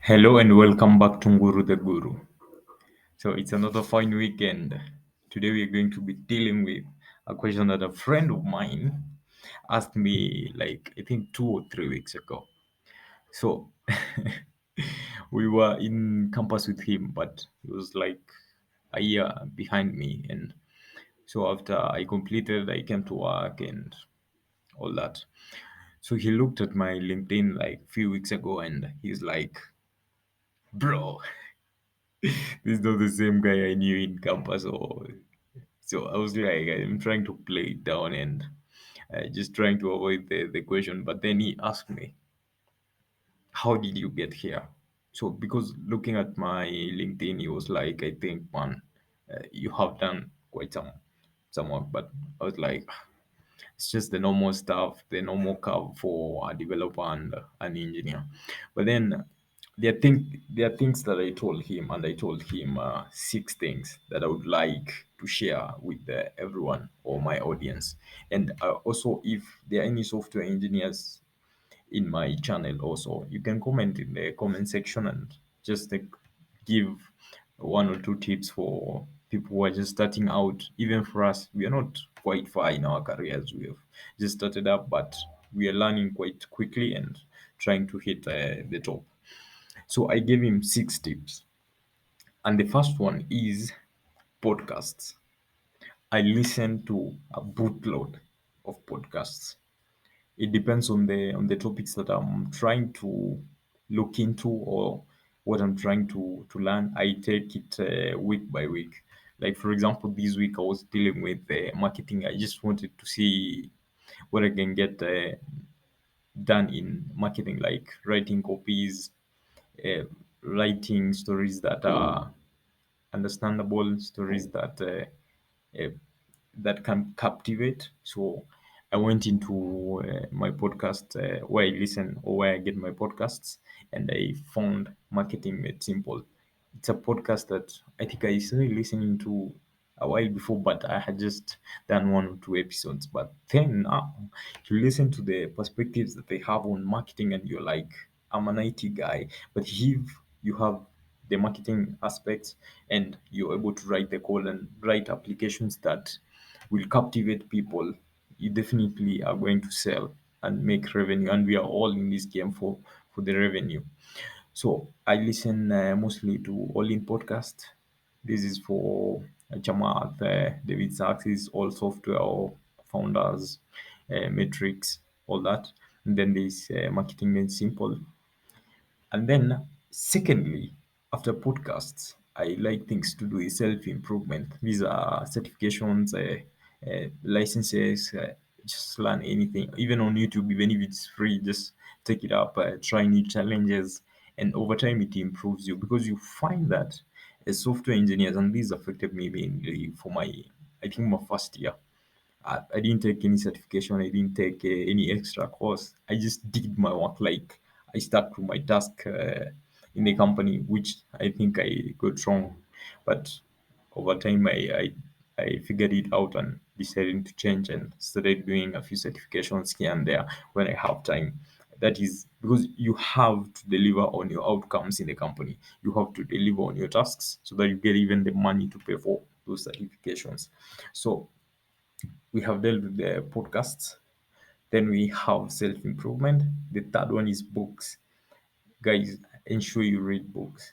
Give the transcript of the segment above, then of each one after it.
Hello and welcome back to Guru the Guru. So it's another fine weekend. Today we are going to be dealing with a question that a friend of mine asked me like I think 2 or 3 weeks ago. So we were in campus with him, but he was like a year behind me. And so after I completed, I came to work and all that. So he looked at my LinkedIn like a few weeks ago and he's like, bro, this is not the same guy I knew in campus. Or so I was like, I'm trying to play it down and just trying to avoid the question. But then he asked me, how did you get here? So because looking at my LinkedIn, he was like, I think, man, you have done quite some work. But I was like, it's just the normal stuff, the normal curve for a developer and an engineer. But then there are things that I told him, and I told him 6 things that I would like to share with everyone or my audience. And also, if there are any software engineers in my channel also, you can comment in the comment section and just give 1 or 2 tips for people who are just starting out. Even for us, we are not quite far in our careers. We have just started up, but we are learning quite quickly and trying to hit the top. So I gave him 6 tips, and the first one is podcasts. I listen to a bootload of podcasts. It depends on the topics that I'm trying to look into or what I'm trying to learn. I take it week by week. Like for example, this week I was dealing with marketing. I just wanted to see what I can get done in marketing, like writing copies, uh, writing stories that are understandable, stories uh, that can captivate. So I went into my podcast where I listen or where I get my podcasts, and I found Marketing Made Simple. It's a podcast that I think I started listening to a while before, but I had just done 1 or 2 episodes. But then now you listen to the perspectives that they have on marketing, and you're like, I'm an IT guy, but if you have the marketing aspects and you're able to write the code and write applications that will captivate people, you definitely are going to sell and make revenue. And we are all in this game for the revenue. So I listen mostly to All In podcast. This is for Jamaat, David Sachs, all software founders, metrics, all that. And then there's Marketing Made Simple. And then, secondly, after podcasts, I like things to do is self improvement. These are certifications, licenses, just learn anything, even on YouTube, even if it's free, just take it up, try new challenges, and over time it improves you because you find that as software engineers, and this affected me mainly for my, I think, my first year. I didn't take any certification. I didn't take any extra course. I just did my work. Like I stuck to my task in the company, which I think I got wrong. But over time, I figured it out and decided to change and started doing a few certifications here and there when I have time. That is because you have to deliver on your outcomes in the company. You have to deliver on your tasks so that you get even the money to pay for those certifications. So we have dealt with the podcasts. Then we have self improvement. The third one is books. Guys, ensure you read books.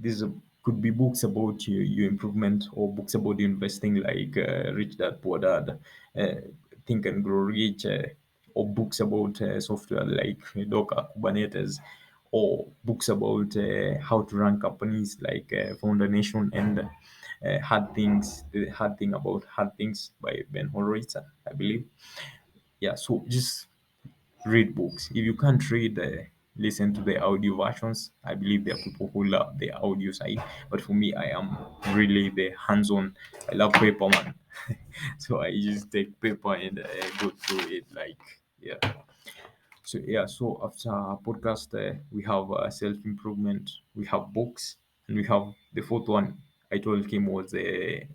These could be books about your improvement or books about investing, like Rich Dad Poor Dad, uh, Think and Grow Rich, or books about software like Docker, Kubernetes, or books about how to run companies like Founder Nation and Hard Things, The Hard Thing About Hard Things by Ben Horowitz, I believe. Yeah, so just read books. If you can't read, listen to the audio versions. I believe there are people who love the audio side, but for me, I am really the hands-on. I love paper, man. So I just take paper and go through it. Like, yeah. So yeah. So after podcast, we have self improvement. We have books, and we have the fourth one. I told him was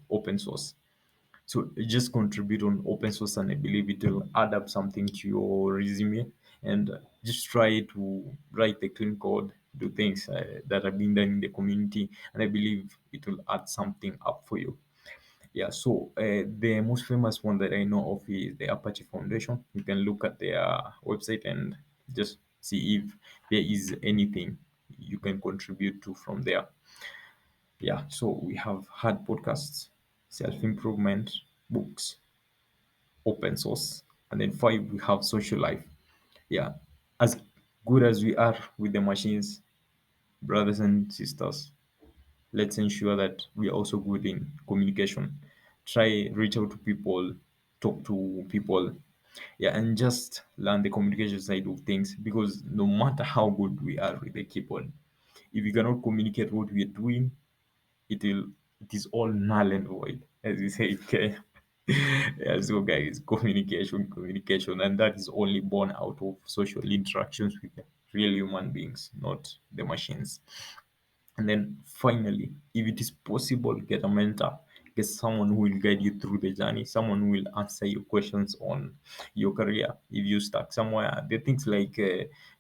open source. So just contribute on open source, and I believe it will add up something to your resume. And just try to write the clean code, do things that are being done in the community, and I believe it will add something up for you. Yeah, so the most famous one that I know of is the Apache Foundation. You can look at their website and just see if there is anything you can contribute to from there. Yeah, so we have had podcasts, self improvement, books, open source, and then five, we have social life. Yeah, as good as we are with the machines, brothers and sisters, let's ensure that we are also good in communication. Try reach out to people, talk to people, yeah, and just learn the communication side of things, because no matter how good we are with the keyboard, if we cannot communicate what we are doing, it will it is all null and void, as you say. Okay. Yeah, so guys, communication, and that is only born out of social interactions with real human beings, not the machines. And then finally, if it is possible, get a mentor, get someone who will guide you through the journey, someone who will answer your questions on your career. If you stuck somewhere, there are things like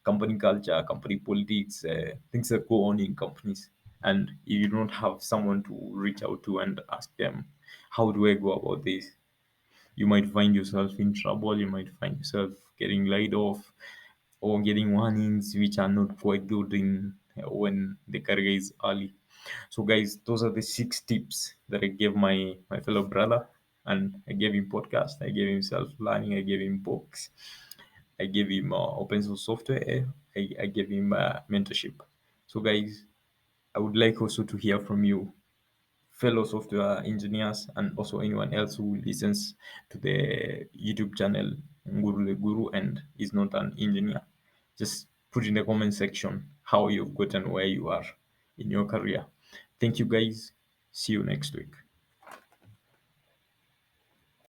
company culture, company politics, things that go on in companies. And if you don't have someone to reach out to and ask them, how do I go about this? You might find yourself in trouble, you might find yourself getting laid off or getting warnings which are not quite good in when the career is early. So guys, those are the 6 tips that I gave my fellow brother, and I gave him podcast, I gave him self-learning, I gave him books, I gave him open source software, I gave him mentorship. So guys, I would like also to hear from you, fellow software engineers, and also anyone else who listens to the YouTube channel Guru the Guru and is not an engineer. Just put in the comment section how you've gotten where you are in your career. Thank you guys. See you next week.